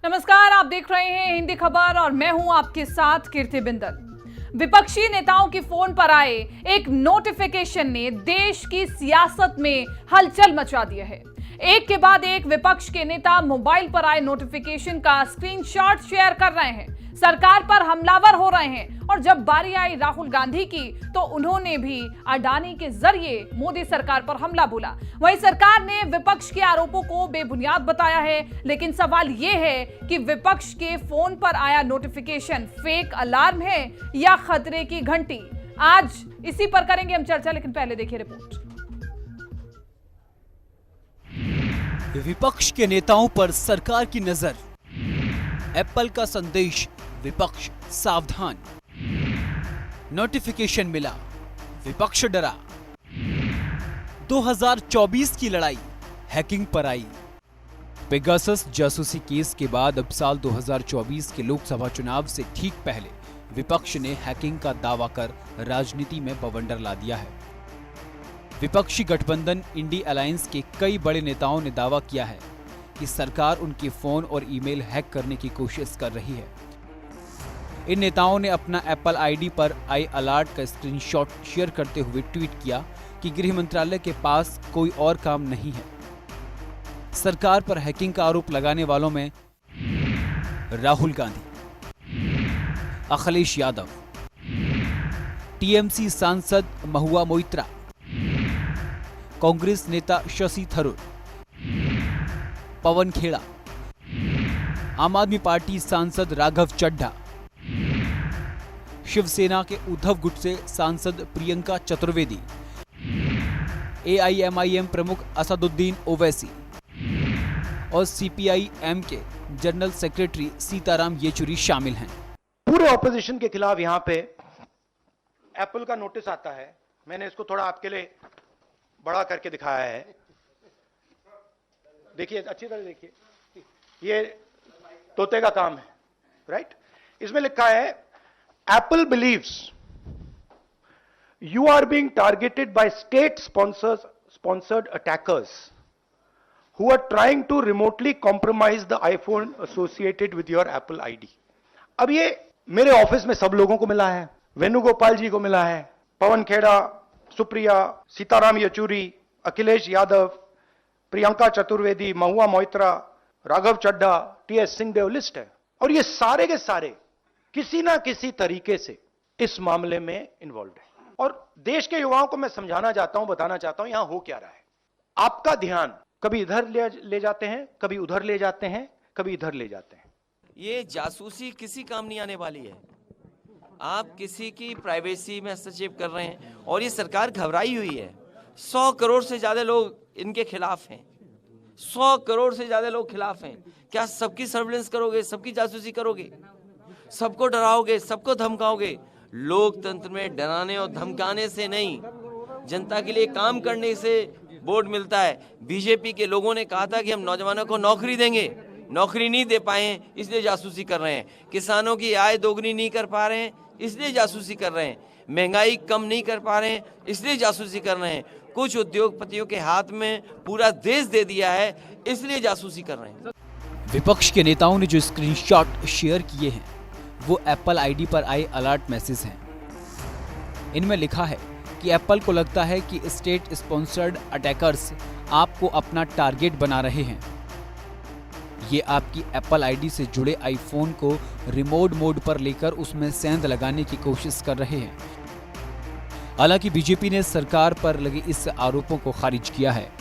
नमस्कार, आप देख रहे हैं हिंदी खबर और मैं हूं आपके साथ कीर्ति बिंदल। विपक्षी नेताओं की फोन पर आए एक नोटिफिकेशन ने देश की सियासत में हलचल मचा दी है। एक के बाद एक विपक्ष के नेता मोबाइल पर आए नोटिफिकेशन का स्क्रीनशॉट शेयर कर रहे हैं, सरकार पर हमलावर हो रहे हैं। और जब बारी आई राहुल गांधी की तो उन्होंने भी अडानी के जरिए मोदी सरकार पर हमला बोला। वहीं सरकार ने विपक्ष के आरोपों को बेबुनियाद बताया है, लेकिन सवाल यह है कि विपक्ष के फोन पर आया नोटिफिकेशन फेक अलार्म है या खतरे की घंटी। आज इसी पर करेंगे हम चर्चा, लेकिन पहले देखिए रिपोर्ट। विपक्ष के नेताओं पर सरकार की नजर, एप्पल का संदेश, विपक्ष सावधान। नोटिफिकेशन मिला, विपक्ष डरा। 2024 की लड़ाई हैकिंग पर आई। पेगासस जासूसी केस के बाद अब साल 2024 के लोकसभा चुनाव से ठीक पहले विपक्ष ने हैकिंग का दावा कर राजनीति में बवंडर ला दिया है। विपक्षी गठबंधन इंडी अलायंस के कई बड़े नेताओं ने दावा किया है कि सरकार उनके फोन और ईमेल हैक करने की कोशिश कर रही है। इन नेताओं ने अपना एप्पल आईडी पर आई अलर्ट का स्क्रीनशॉट शेयर करते हुए ट्वीट किया कि गृह मंत्रालय के पास कोई और काम नहीं है। सरकार पर हैकिंग का आरोप लगाने वालों में राहुल गांधी, अखिलेश यादव, टीएमसी सांसद महुआ मोइत्रा, कांग्रेस नेता शशि थरूर, पवन खेड़ा, आम आदमी पार्टी सांसद राघव चड्ढा, शिवसेना के उद्धव गुट से सांसद प्रियंका चतुर्वेदी, एआईएमआईएम प्रमुख असदुद्दीन ओवैसी और सीपीआई-एम के जनरल सेक्रेटरी सीताराम येचुरी शामिल हैं। पूरे ऑपोजिशन के खिलाफ यहां पे एप्पल का नोटिस आता है। मैंने इसको थोड़ा आपके लिए बड़ा करके दिखाया है, देखिए अच्छी तरह देखिए, ये तोते का काम है, राइट। इसमें लिखा है Apple believes you are being targeted by state sponsored attackers who are trying to remotely compromise the iPhone associated with your Apple ID। अब ये मेरे ऑफिस में सब लोगों को मिला है, वेणुगोपाल जी को मिला है, पवन खेड़ा, सुप्रिया, सीताराम येचुरी, अखिलेश यादव, प्रियंका चतुर्वेदी, महुआ मोइत्रा, राघव चड्ढा, टीएस सिंहदेव लिस्ट है। और ये सारे के सारे किसी ना किसी तरीके से इस मामले में इन्वॉल्व है। और देश के युवाओं को मैं समझाना चाहता हूं, बताना चाहता हूं यहां हो क्या रहा है। आपका ध्यान कभी इधर ले जाते हैं, कभी उधर ले जाते हैं, कभी इधर ले जाते हैं। ये जासूसी किसी काम नहीं आने वाली है। आप किसी की प्राइवेसी में हस्तक्षेप कर रहे हैं और ये सरकार घबराई हुई है। 100 करोड़ से ज्यादा लोग इनके खिलाफ हैं, 100 करोड़ से ज्यादा लोग खिलाफ हैं। क्या सबकी सर्विलेंस करोगे, सबकी जासूसी करोगे, सबको डराओगे, सबको धमकाओगे? लोकतंत्र में डराने और धमकाने से नहीं, जनता के लिए काम करने से वोट मिलता है। बीजेपी के लोगों ने कहा था कि हम नौजवानों को नौकरी देंगे, नौकरी नहीं दे पाए इसलिए जासूसी कर रहे हैं। किसानों की आय दोगुनी नहीं कर पा रहे हैं इसलिए जासूसी कर रहे हैं। महंगाई कम नहीं कर पा रहे हैं इसलिए जासूसी कर रहे हैं। कुछ उद्योगपतियों के हाथ में पूरा देश दे दिया है इसलिए जासूसी कर रहे हैं। विपक्ष के नेताओं ने जो स्क्रीनशॉट शेयर किए हैं वो एप्पल आईडी पर आए अलर्ट मैसेज हैं। इनमें लिखा है कि एप्पल को लगता है कि स्टेट स्पॉन्सर्ड अटैकर्स आपको अपना टारगेट बना रहे हैं। ये आपकी एप्पल आईडी से जुड़े आईफोन को रिमोट मोड पर लेकर उसमें सेंध लगाने की कोशिश कर रहे हैं। हालांकि बीजेपी ने सरकार पर लगे इस आरोपों को खारिज किया है।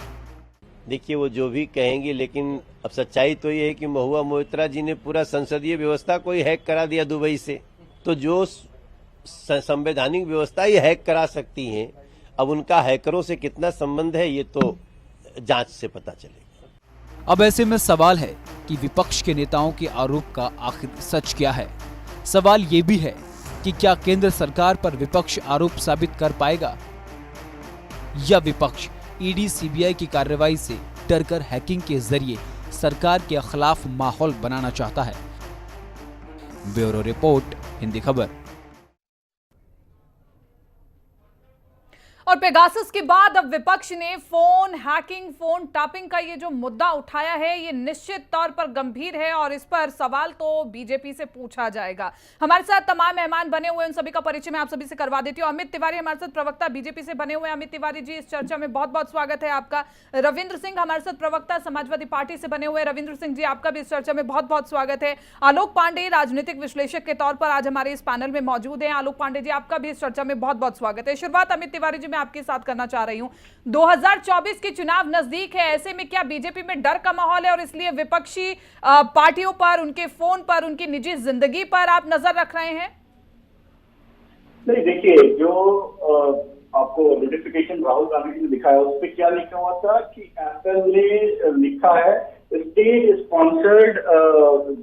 देखिए वो जो भी कहेंगे, लेकिन अब सच्चाई तो ये है कि महुआ मोइत्रा जी ने पूरा संसदीय व्यवस्था को ही हैक करा दिया दुबई से। तो जो संवैधानिक व्यवस्था ही हैक करा सकती हैं, अब उनका हैकरों से कितना संबंध है ये तो जांच से पता चलेगा। अब ऐसे में सवाल है कि विपक्ष के नेताओं के आरोप का आखिर सच क्या है। सवाल ये भी है कि क्या केंद्र सरकार पर विपक्ष आरोप साबित कर पाएगा या विपक्ष ईडी सीबीआई की कार्रवाई से डरकर हैकिंग के जरिए सरकार के खिलाफ माहौल बनाना चाहता है। ब्यूरो रिपोर्ट, हिंदी खबर। और पेगासस के बाद अब विपक्ष ने फोन हैकिंग, फोन टैपिंग का ये जो मुद्दा उठाया है, ये निश्चित तौर पर गंभीर है और इस पर सवाल तो बीजेपी से पूछा जाएगा। हमारे साथ तमाम मेहमान बने हुए, उन सभी का परिचय मैं आप सभी से करवा देती हूँ। अमित तिवारी हमारे साथ प्रवक्ता बीजेपी से बने हुए। अमित तिवारी जी, इस चर्चा में बहुत बहुत स्वागत है आपका। रविंद्र सिंह हमारे साथ प्रवक्ता समाजवादी पार्टी से बने हुए। रविंद्र सिंह जी, आपका भी इस चर्चा में बहुत बहुत स्वागत है। आलोक पांडे राजनीतिक विश्लेषक के तौर पर आज हमारे इस पैनल में मौजूद हैं। आलोक पांडे जी, आपका भी इस चर्चा में बहुत बहुत स्वागत है। शुरुआत अमित तिवारी जी मैं आपके साथ करना चाह रही हूं। 2024 के चुनाव नजदीक है, ऐसे में क्या बीजेपी में डर का माहौल है और इसलिए विपक्षी पार्टियों पर, उनके फोन पर, उनकी निजी जिंदगी पर आप नजर रख रहे हैं? नहीं, देखिए, जो आपको नोटिफिकेशन राहुल गांधी ने लिखा है उस पर क्या लिखा हुआ था कि एप्पल ने लिखा है स्टेट स्पॉन्सर्ड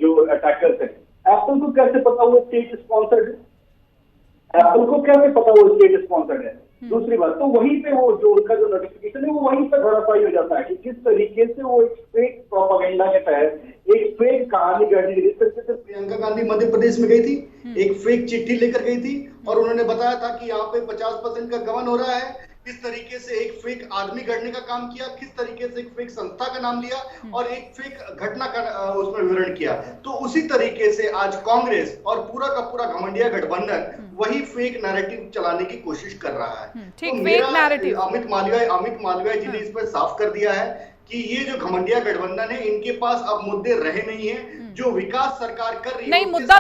जो अटैकर्स है। एप्पल को कैसे पता वो स्टेट स्पॉन्सर्ड है? एप्पल को कैसे पता वो स्टेट स्पॉन्सर्ड है? दूसरी बात, तो वहीं पे वो जो उनका जो नोटिफिकेशन है वो वहीं पर धराशायी हो जाता है कि किस तरीके से वो एक फेक प्रोपेगेंडा के तहत एक फेक कहानी गढ़ी। जिस तरीके से प्रियंका गांधी मध्य प्रदेश में गई थी, एक फेक चिट्ठी लेकर गई थी और उन्होंने बताया था कि यहाँ पे 50% का गबन हो रहा है। किस तरीके से एक फेक आदमी गढ़ने का काम किया, किस तरीके से एक फेक संस्था का नाम लिया और एक फेक घटना का उसमें विवरण किया। तो उसी तरीके से आज कांग्रेस और पूरा का पूरा घमंडिया गठबंधन वही फेक नैरेटिव चलाने की कोशिश कर रहा है। ठीक, तो फेक नैरेटिव अमित मालवीय जी ने इस पर साफ कर दिया है कि ये जो घमंडिया गठबंधन है, इनके पास अब मुद्दे रहे नहीं है। जो विकास सरकार कर रही है नहीं, मुद्दा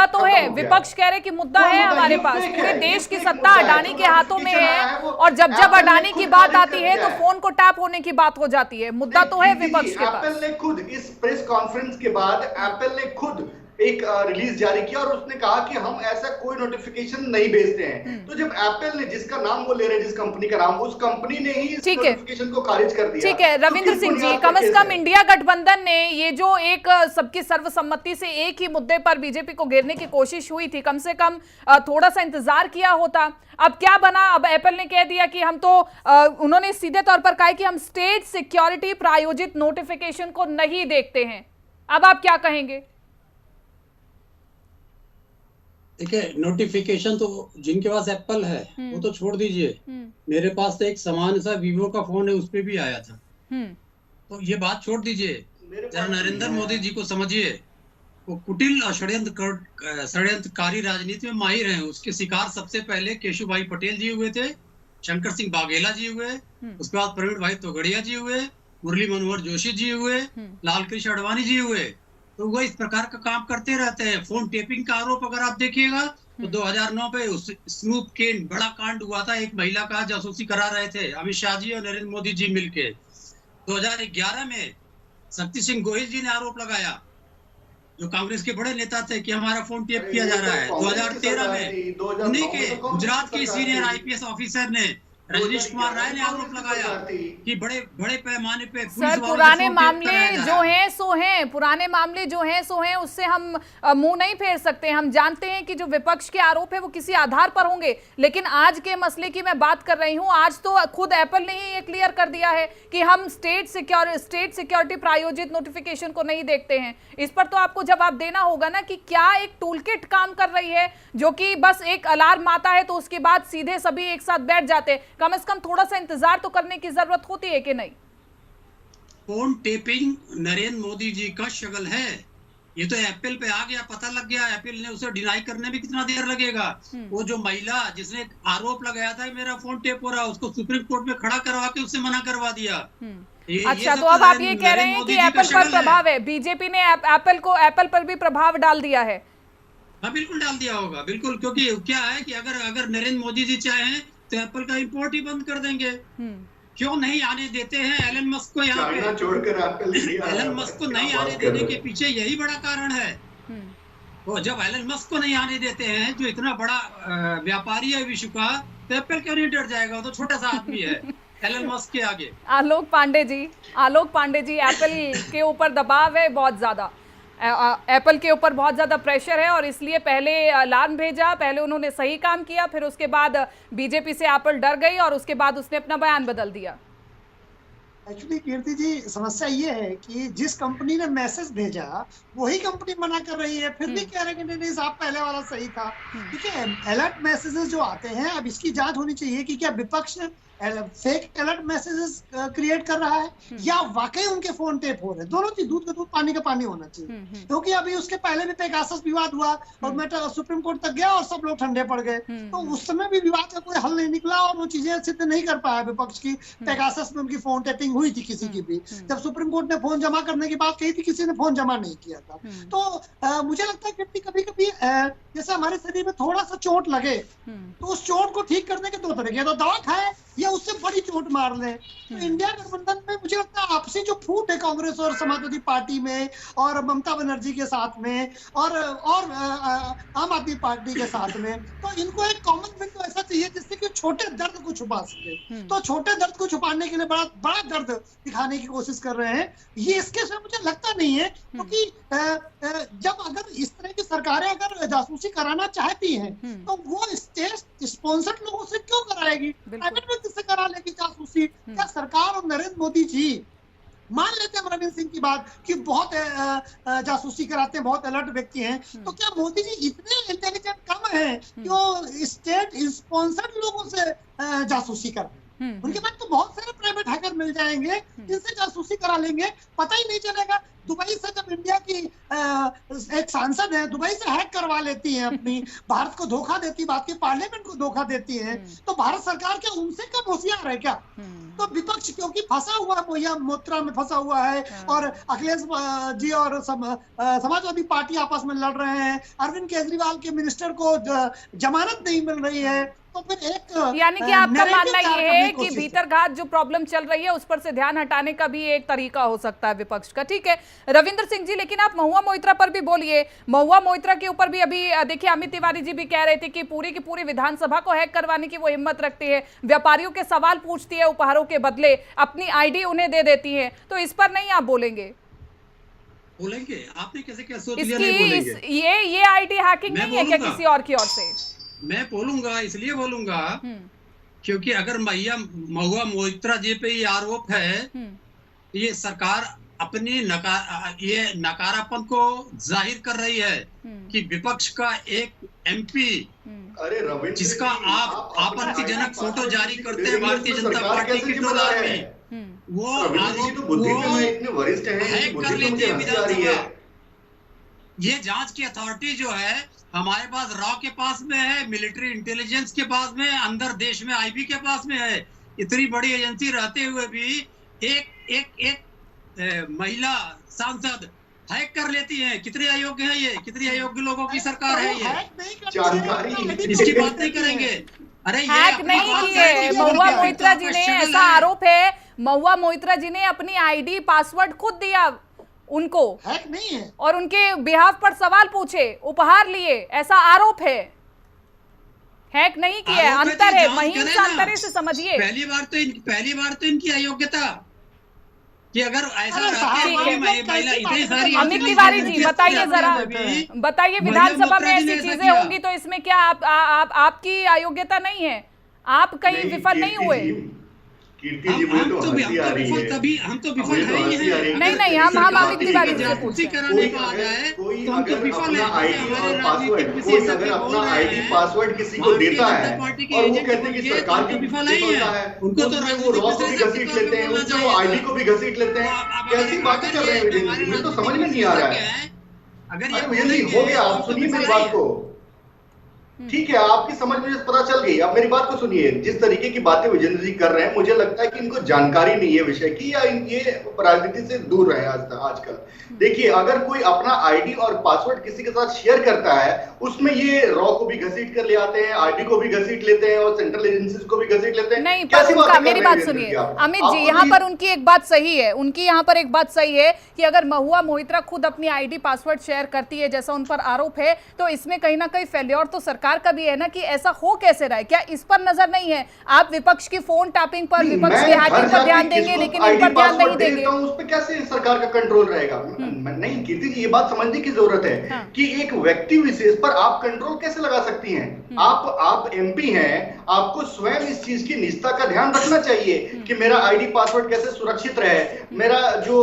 तो है, विपक्ष कह रहे कि मुद्दा है हमारे पास, पूरे देश की सत्ता अडानी के हाथों में है और जब अडानी की बात आती है तो फोन को टैप होने की बात हो जाती है। मुद्दा तो है विपक्ष के पास। एप्पल ने खुद इस प्रेस कॉन्फ्रेंस के बाद एप्पल ने खुद एक रिलीज जारी किया और उसने कहा कि हम ऐसा कोई नोटिफिकेशन नहीं भेजते हैं। तो जब एप्पल ने, जिसका नाम वो ले रहे हैं, जिस कंपनी का नाम, उस कंपनी ने ही इस नोटिफिकेशन को खारिज कर दिया। ठीक है रविंद्र सिंह जी, कम से कम इंडिया गठबंधन ने ये जो एक सबकी सर्वसम्मति से एक ही मुद्दे पर बीजेपी को घेरने की कोशिश हुई थी, कम से कम थोड़ा सा इंतजार किया होता। अब क्या बना? अब एप्पल ने कह दिया कि हम तो उन्होंने सीधे तौर पर कहा कि हम स्टेट सिक्योरिटी प्रायोजित नोटिफिकेशन को नहीं देखते हैं। अब आप क्या कहेंगे? देखिए, नोटिफिकेशन तो जिनके पास एप्पल है वो तो छोड़ दीजिए, मेरे पास तो एक समान सा वीवो का फोन है, उस पे भी आया था। तो ये बात छोड़ दीजिए, जरा नरेंद्र मोदी जी को समझिए। वो कुटिल और षड्यंत्रकारी राजनीति में माहिर हैं। उसके शिकार सबसे पहले केशु भाई पटेल जी हुए थे, शंकर सिंह बाघेला जी हुए, उसके बाद प्रवीण भाई तोगड़िया जी हुए, मुरली मनोहर जोशी जी हुए, लाल कृष्ण आडवाणी जी हुए। तो वो इस प्रकार का काम करते रहते हैं। फोन टेपिंग का आरोप अगर आप देखिएगा तो 2009 पे उस स्नूप के बड़ा कांड हुआ था, एक महिला का जासूसी करा रहे थे अमित शाह जी और नरेंद्र मोदी जी मिलके। 2011 में शक्ति सिंह गोहिल जी ने आरोप लगाया, जो कांग्रेस के बड़े नेता थे, कि हमारा फोन टेप किया जा रहा है। 2013 में उन्हीं के गुजरात के सीनियर IPS ऑफिसर ने, रजनीश कुमार राय ने आरोप लगाया कि बड़े पैमाने पे सर पुराने मामले जो हैं सो हैं, पुराने मामले जो हैं सो हैं, उससे हम मुंह नहीं फेर सकते। हम जानते हैं कि जो विपक्ष के आरोप है वो किसी आधार पर होंगे, लेकिन आज के मसले की मैं बात कर रही हूं। आज तो खुद एप्पल ने ही ये क्लियर कर दिया है कि हम स्टेट सिक्योरिटी प्रायोजित नोटिफिकेशन को नहीं देखते हैं। इस पर तो आपको जवाब देना होगा ना कि क्या एक टूलकिट काम कर रही है जो कि बस एक अलार्म आता है तो उसके बाद सीधे सभी एक साथ बैठ जाते हैं। कम से कम थोड़ा सा इंतजार तो करने की जरूरत होती है कि नहीं? फोन टेपिंग नरेंद्र मोदी जी का शगल है। ये तो एप्पल पे आ गया, पता लग गया। एप्पल ने उसे डिनाई करने में कितना देर लगेगा? वो जो महिला जिसने आरोप लगाया था मेरा फोन टेप हो रहा, उसको सुप्रीम कोर्ट में खड़ा करवा के उससे मना करवा दिया। अच्छा, तो अब आप ये कह रहे हैं कि एप्पल पर प्रभाव है, बीजेपी ने एप्पल पर भी प्रभाव डाल दिया है? हाँ, बिल्कुल डाल दिया होगा, बिल्कुल। क्योंकि क्या है कि अगर नरेंद्र मोदी जी चाहें तो एप्पल का इंपोर्ट ही बंद कर देंगे। क्यों नहीं आने देते हैं एलन मस्क को यहाँ पे? छोड़कर एलन मस्क को नहीं आने देने के पीछे यही बड़ा कारण है। तो जब एलन मस्क को नहीं आने देते हैं, जो इतना बड़ा व्यापारी है विश्व का, तो एप्पल क्यों नहीं डर जाएगा? वो तो छोटा सा आदमी है एलन मस्क के आगे। आलोक पांडे जी, एप्पल के ऊपर दबाव है बहुत ज्यादा, एप्पल के ऊपर बहुत ज़्यादा प्रेशर है और इसलिए पहले अलार्म भेजा, पहले उन्होंने सही काम किया, फिर उसके बाद बीजेपी से एप्पल डर गई और उसके बाद उसने अपना बयान बदल दिया। एक्चुअली कीर्ति जी, समस्या ये है कि जिस कंपनी ने मैसेज भेजा वही कंपनी मना कर रही है, फिर भी कह रहे हैं कि नहीं साहब पहले वाला सही था। ठीक है, अलर्ट मैसेजेस जो आते हैं, अब इसकी जांच होनी चाहिए कि क्या विपक्ष फेक अलर्ट मैसेजेस क्रिएट कर रहा है या वाकई उनके फोन टेप हो रहे हैं। दोनों चीज, दूध का दूध पानी का पानी होना चाहिए। क्योंकि अभी उसके पहले भी पेगासस विवाद हुआ और मैटर सुप्रीम कोर्ट तक गया और सब लोग ठंडे पड़ गए। तो उस समय भी विवाद का कोई हल नहीं निकला और वो चीजें सिद्ध नहीं कर पाया विपक्ष की। पेगासस में उनकी फोन टेपिंग हुई थी किसी की भी, जब सुप्रीम कोर्ट ने फोन जमा करने की बात कही थी, किसी ने फोन जमा नहीं किया था। तो मुझे लगता है कि कभी कभी जैसे हमारे शरीर में थोड़ा सा चोट लगे तो उस चोट को ठीक करने के दो तरीके, तो दवा खाए या उससे बड़ी चोट मार ले। तो इंडिया गठबंधन में मुझे लगता है आपसी जो फूट है कांग्रेस और समाजवादी पार्टी में और ममता बनर्जी के साथ में और आम आदमी पार्टी के साथ में, तो इनको एक कॉमन मैन तो ऐसा चाहिए जिससे कि छोटे दर्द को छुपा सके। तो छोटे दर्द को छुपाने के लिए बड़ा बड़ा दर्द दिखाने की कोशिश कर रहे हैं। ये इसके से मुझे लगता नहीं है, क्योंकि जब अगर इस तरह की सरकारें अगर जासूसी कराना चाहती हैं तो वो स्टेट स्पॉन्सर्ड लोगों से क्यों कराएगी, प्राइवेट व्यक्ति से करा लेगी जासूसी। क्या सरकार और नरेंद्र मोदी जी मान लेते हैं रविंद्र सिंह की बात कि बहुत जासूसी कराते हैं, बहुत अलर्ट व्यक्ति हैं, तो क्या मोदी जी इतने इंटेलिजेंट कम है कि वो स्टेट स्पॉन्सर्ड लोगों से जासूसी कराएं? उनके पास तो बहुत सारे प्राइवेट हैकर मिल जाएंगे जिनसे जासूसी करा लेंगे, पता ही नहीं चलेगा। दुबई से जब इंडिया की एक सांसद है दुबई से हैक करवा लेती है अपनी, भारत को धोखा देती, भारत के पार्लियामेंट को धोखा देती है, तो भारत सरकार क्या उनसे कम होशियार है क्या? तो विपक्ष क्योंकि फंसा हुआ है, मोया मोत्रा में फंसा हुआ है और अखिलेश जी और समाजवादी पार्टी आपस में लड़ रहे हैं, अरविंद केजरीवाल के मिनिस्टर को जमानत नहीं मिल रही है, तो फिर एक यानी कि आपका मानना ये है कि भीतरघात जो प्रॉब्लम चल रही है उस पर से ध्यान हटाने का भी एक तरीका हो सकता है विपक्ष का। ठीक है रविंद्र सिंह जी, लेकिन आप महुआ मोइत्रा पर भी बोलिए। महुआ मोइत्रा के ऊपर भी अभी देखिए अमित तिवारी जी भी कह रहे थे कि पूरी की पूरी विधानसभा को हैक करवाने की वो हिम्मत रखती है, व्यापारियों के सवाल पूछती है, उपहारों के बदले अपनी आईडी उन्हें दे देती है, तो इस पर नहीं आप बोलेंगे? बोलेंगे, आपने कैसे सोच लिया नहीं बोलेंगे? ये आईडी हैकिंग नहीं है क्या किसी और की ओर से? मैं बोलूंगा, इसलिए बोलूंगा क्योंकि अगर महुआ मोइत्रा जी पे ये आरोप है, ये सरकार अपनी ये नकारापन को जाहिर कर रही है कि विपक्ष का एक एमपी जिसका आप आपत्तिजनक फोटो जारी करते हैं भारतीय जनता पार्टी की ट्रोलर में, वो हैक कर लेती है विधानसभा। ये जांच की अथॉरिटी जो है हमारे पास रॉ के पास में है, मिलिट्री इंटेलिजेंस के पास में, अंदर देश में आईबी के पास में है। इतनी बड़ी एजेंसी रहते हुए भी एक महिला सांसद हैक कर लेती है। कितने अयोग्य है ये, कितने अयोग्य लोगों की सरकार है ये? इसकी बात नहीं करेंगे। अरे हैक नहीं किए महुआ मोइत्रा जी ने, ऐसा आरोप है। महुआ मोइत्रा जी ने अपनी आईडी पासवर्ड खुद दिया उनको, हैक नहीं है, और उनके बिहाफ पर सवाल पूछे, उपहार लिए, ऐसा आरोप है। हैक नहीं किया, अंतर है, महीन से अंतर से समझिए। पहली बार तो इनकी अयोग्यता कि अगर ऐसा इतनी सारी। अमित तिवारी जी बताइए जरा, बताइए विधानसभा में ऐसी चीजें होंगी तो इसमें क्या आपकी अयोग्यता नहीं है? आप कहीं विफल नहीं हुए? हम तो विफल नहीं, हम अमित तिवारी जी से पूछते हैं। कराने को आ जाए तो हम तो विफल है। हमारे राजनीतिक विशेषज्ञ अगर अपना आईडी पासवर्ड किसी को देता है और वो कहते हैं कि सरकार की विफल नहीं है, उनको तो वो रॉ को भी घसीट लेते हैं, उससे वो आईडी को भी घसीट लेते हैं। कैसी बातें कर रहे हैं मुझे तो समझ में नहीं आ रहा है। अगर मुझे नहीं हो गया, आप सुनिए मेरी बात को। ठीक है, आपकी समझ मुझे पता चल गई। अब मेरी बात को सुनिए। जिस तरीके की बातें विजेंद्र जी कर रहे हैं, मुझे लगता है कि इनको जानकारी नहीं है विषय की, या ये राजनीति से दूर रहे आजकल। देखिए, अगर कोई अपना आईडी और पासवर्ड किसी के साथ शेयर करता है, उसमें ये रॉ को भी घसीट कर ले आते हैं, आईडी को भी घसीट लेते हैं और सेंट्रल एजेंसीज को भी घसीट लेते हैं। नहीं, पर उनका मेरी बात सुनिए अमित जी, यहाँ पर उनकी एक बात सही है, उनकी यहाँ पर एक बात सही है कि अगर महुआ मोइत्रा खुद अपनी आईडी पासवर्ड शेयर करती है जैसा उन पर आरोप है, तो इसमें कहीं ना कहीं फेल्योर तो सरकार सरकार का भी है ना कि ऐसा हो कैसे रहा है, क्या इस पर नजर नहीं है? आप विपक्ष की फोन टैपिंग पर, विपक्ष की हैकिंग पर ध्यान देंगे लेकिन इन पर ध्यान नहीं देंगे। उस पर कैसे सरकार का कंट्रोल रहेगा? नहीं कीर्ति जी, ये बात समझने की जरूरत है कि एक व्यक्ति विशेष पर आप कंट्रोल कैसे लगा सकती हैं? आप एमपी हैं, आपको स्वयं इस चीज की निष्ठा का ध्यान रखना चाहिए कि मेरा आईडी पासवर्ड कैसे सुरक्षित रहे, मेरा जो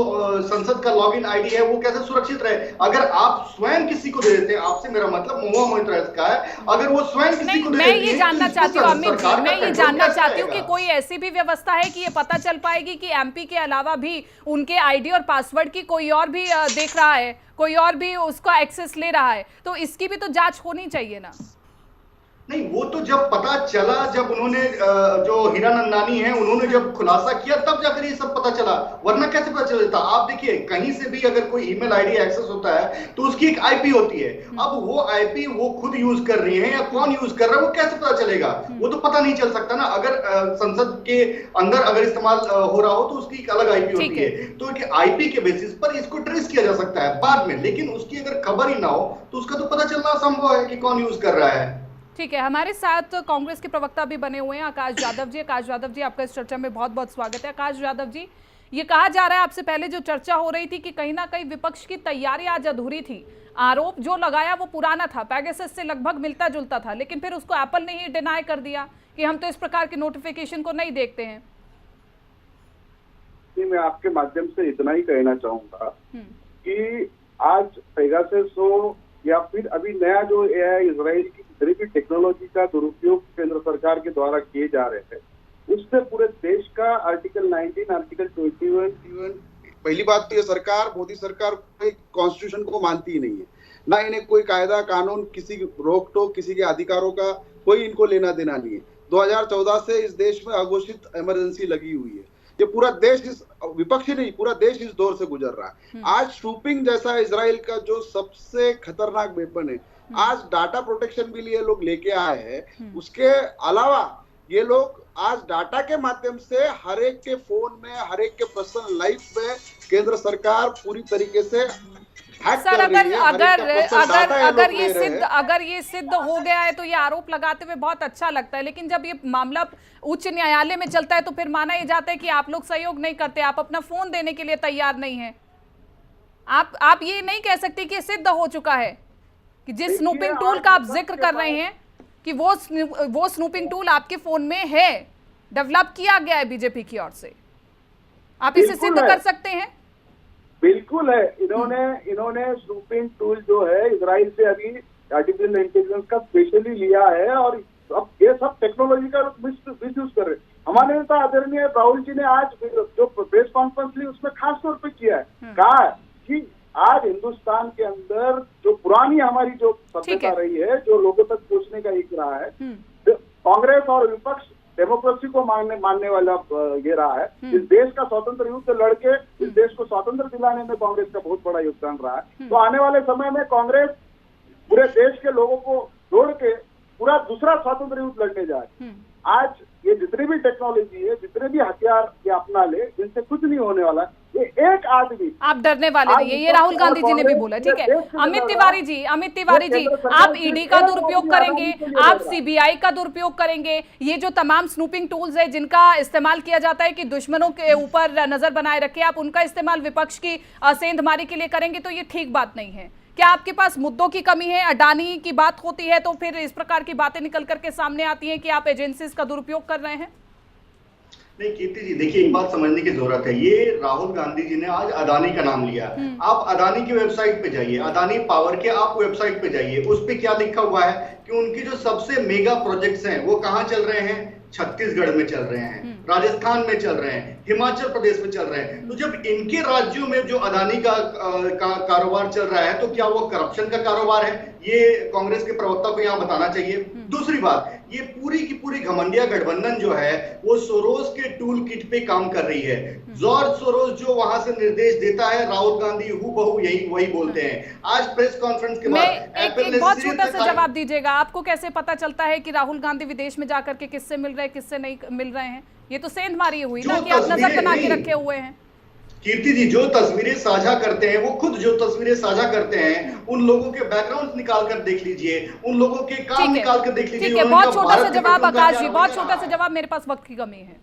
संसद का लॉगिन आईडी है वो कैसे सुरक्षित रहे। अगर आप स्वयं किसी को दे देते हैं, आपसे मेरा मतलब महुआ मोइत्रा का है, अगर वो स्वयं किसी को दे देते हैं, मैं ये जानना चाहती हूँ अमित जी, मैं ये जानना चाहती हूँ कि कोई ऐसी भी व्यवस्था है कि ये पता चल पाएगी कि एमपी के अलावा भी उनके आईडी और पासवर्ड की कोई और भी देख रहा है, कोई और भी उसका एक्सेस ले रहा है, तो इसकी भी तो जांच होनी चाहिए ना? नहीं, वो तो जब पता चला, जब उन्होंने जो हीरानंदानी है उन्होंने जब खुलासा किया तब जाकर ये सब पता चला, वरना कैसे पता चलता? आप देखिए, कहीं से भी अगर कोई ईमेल आईडी एक्सेस होता है तो उसकी एक आईपी होती है। अब वो आईपी वो खुद यूज कर रही है या कौन यूज कर रहा है वो कैसे पता चलेगा? वो तो पता नहीं चल सकता ना। अगर संसद के अंदर अगर इस्तेमाल हो रहा हो तो उसकी एक अलग आईपी होती है, तो आईपी के बेसिस पर इसको ट्रेस किया जा सकता है बाद में, लेकिन उसकी अगर खबर ही ना हो तो उसका तो पता चलना असंभव है कि कौन यूज कर रहा है। ठीक है, हमारे साथ कांग्रेस के प्रवक्ता भी बने हुए हैं आकाश यादव जी। आकाश यादव जी, आपका इस चर्चा में बहुत बहुत स्वागत है। आकाश यादव जी, ये कहा जा रहा है, आपसे पहले जो चर्चा हो रही थी कि कहीं ना कहीं विपक्ष की तैयारी आज अधूरी थी, आरोप जो लगाया वो पुराना था, पेगासस से लगभग मिलता जुलता था, लेकिन फिर उसको एप्पल ने ही डिनाई कर दिया कि हम तो इस प्रकार के नोटिफिकेशन को नहीं देखते हैं। मैं आपके माध्यम से इतना ही कहना चाहूंगा कि आज पेगासस हो या फिर अभी नया जो एआई इजराइल की जितनी भी टेक्नोलॉजी का दुरुपयोग केंद्र सरकार के द्वारा किए जा रहे हैं, उससे पूरे देश का आर्टिकल 19, आर्टिकल 21। पहली बात तो ये सरकार, मोदी सरकार कॉन्स्टिट्यूशन को मानती ही नहीं है, ना इन्हें कोई कायदा कानून, किसी रोक टोक, किसी के अधिकारों का कोई इनको लेना देना नहीं है। 2014 से इस देश में अघोषित इमरजेंसी लगी हुई है। ये पूरा देश, इस विपक्ष ही नहीं, पूरा देश इस दौर से गुजर रहा है। आज शूपिंग जैसा इजराइल का जो सबसे खतरनाक वेपन है, आज डाटा प्रोटेक्शन बिल ये लोग लेके आए हैं। उसके अलावा ये लोग आज डाटा के माध्यम से हर एक के फोन में, हर एक के पर्सनल लाइफ में केंद्र सरकार पूरी तरीके से सर, अगर ये सिद्ध हो गया है तो ये आरोप लगाते हुए बहुत अच्छा लगता है, लेकिन जब ये मामला उच्च न्यायालय में चलता है तो फिर माना ये जाता है कि आप लोग सहयोग नहीं करते, आप अपना फोन देने के लिए तैयार नहीं है। आप ये नहीं कह सकते कि सिद्ध हो चुका है कि जिस स्नूपिंग टूल का आप जिक्र कर रहे हैं कि वो स्नूपिंग टूल आपके फोन में है, डेवलप किया गया है बीजेपी की ओर से, आप इसे सिद्ध कर सकते हैं? बिल्कुल है। इन्होंने स्नूपिंग टूल जो है इजराइल से अभी आर्टिफिशियल इंटेलिजेंस का स्पेशली लिया है और अब ये सब टेक्नोलॉजी का मिसयूज कर रहे हैं। हमारे नेता आदरणीय राहुल जी ने आज जो प्रेस कॉन्फ्रेंस ली उसमें खास तौर पे किया है, कहा कि आज हिंदुस्तान के अंदर जो पुरानी हमारी जो सभ्यता रही है, जो लोगों तक पहुंचने का एक रहा है, कांग्रेस और विपक्ष डेमोक्रेसी को मानने वाला ये रहा है। इस देश का स्वतंत्र युद्ध लड़के इस देश को स्वतंत्र दिलाने में कांग्रेस का बहुत बड़ा योगदान रहा है। तो आने वाले समय में कांग्रेस पूरे देश के लोगों को जोड़ के पूरा दूसरा स्वतंत्र युद्ध लड़ने जा रही है। आज ये जितनी भी टेक्नोलॉजी है, जितने भी हथियार ये अपना ले, इनसे कुछ नहीं होने वाला। ये एक आदमी, आप डरने वाले नहीं है, ये राहुल गांधी जी ने भी बोला। ठीक है, अमित तिवारी जी, आप ईडी का दुरुपयोग करेंगे, आप सीबीआई का दुरुपयोग करेंगे, ये जो तमाम स्नूपिंग टूल्स है जिनका इस्तेमाल किया जाता है कि दुश्मनों के ऊपर नजर बनाए रखे, आप उनका इस्तेमाल विपक्ष की सेंधमारी के लिए करेंगे, तो ये ठीक बात नहीं है। क्या आपके पास मुद्दों की कमी है? अडानी की बात होती है तो फिर इस प्रकार की बातें निकल करके सामने आती हैं कि आप एजेंसीज का दुरुपयोग कर रहे हैं। नहीं कीर्ति जी, देखिए एक बात समझने की जरूरत है। ये राहुल गांधी जी ने आज अडानी का नाम लिया। आप अडानी की वेबसाइट पे जाइए, अडानी पावर के आप वेबसाइट पे जाइए, उस पे क्या लिखा हुआ है कि उनके जो सबसे मेगा प्रोजेक्ट्स हैं वो कहाँ चल रहे हैं? छत्तीसगढ़ में चल रहे हैं, राजस्थान में चल रहे हैं, हिमाचल प्रदेश में चल रहे हैं। तो जब इनके राज्यों में जो अडानी का कारोबार चल रहा है तो क्या वो करप्शन का कारोबार है? ये कांग्रेस के प्रवक्ता को यहाँ बताना चाहिए। दूसरी बात, ये पूरी की पूरी घमंडिया गठबंधन जो है वो सोरोस के टूल किट पे काम कर रही है। जॉर्ज सोरोस जो वहां से निर्देश देता है, राहुल गांधी हूबहू वही बोलते हैं। आज प्रेस कॉन्फ्रेंस के बाद एक बहुत छोटा सा जवाब दीजिएगा, आपको कैसे पता चलता है कि राहुल गांधी विदेश में जाकर के किससे मिल रहे हैं, किससे नहीं मिल रहे हैं? ये तो सेंधमारी हुई ना कि आप नजर बना के रखे हुए हैं। कीर्ति जी जो तस्वीरें साझा करते हैं, वो खुद जो तस्वीरें साझा करते हैं, उन लोगों के बैकग्राउंड निकाल कर देख लीजिए, उन लोगों के काम निकाल कर देख लीजिए। ठीक है, बहुत छोटा सा जवाब आकाश जी, बहुत छोटा सा जवाब, मेरे पास वक्त की कमी है।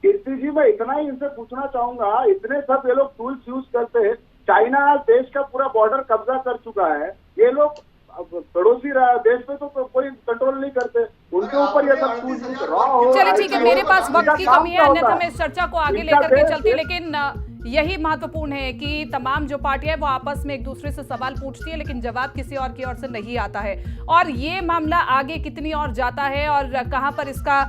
कीर्ति जी मैं इतना ही इनसे पूछना चाहूंगा, इतने सब ये लोग टूल्स यूज करते हैं, चाइना देश का पूरा बॉर्डर कब्जा कर चुका है, ये लोग पड़ोसी देश पे तो कोई कंट्रोल नहीं करते, उनके ऊपर ये सब टूल्स रॉ हो। चलिए ठीक है, मेरे पास वक्त की कमी है, अन्यथा मैं इस चर्चा को आगे लेकर के चलती, लेकिन यही महत्वपूर्ण है कि तमाम जो पार्टियां वो आपस में एक दूसरे से सवाल पूछती है, लेकिन जवाब किसी और की ओर से नहीं आता है। और ये मामला आगे कितनी और जाता है और कहां पर इसका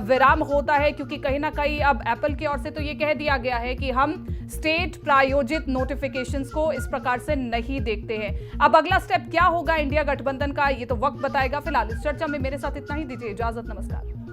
विराम होता है, क्योंकि कहीं ना कहीं अब एप्पल की ओर से तो ये कह दिया गया है कि हम स्टेट प्रायोजित नोटिफिकेशंस को इस प्रकार से नहीं देखते हैं। अब अगला स्टेप क्या होगा इंडिया गठबंधन का, ये तो वक्त बताएगा। फिलहाल इस चर्चा में मेरे साथ इतना ही, दीजिए इजाजत, नमस्कार।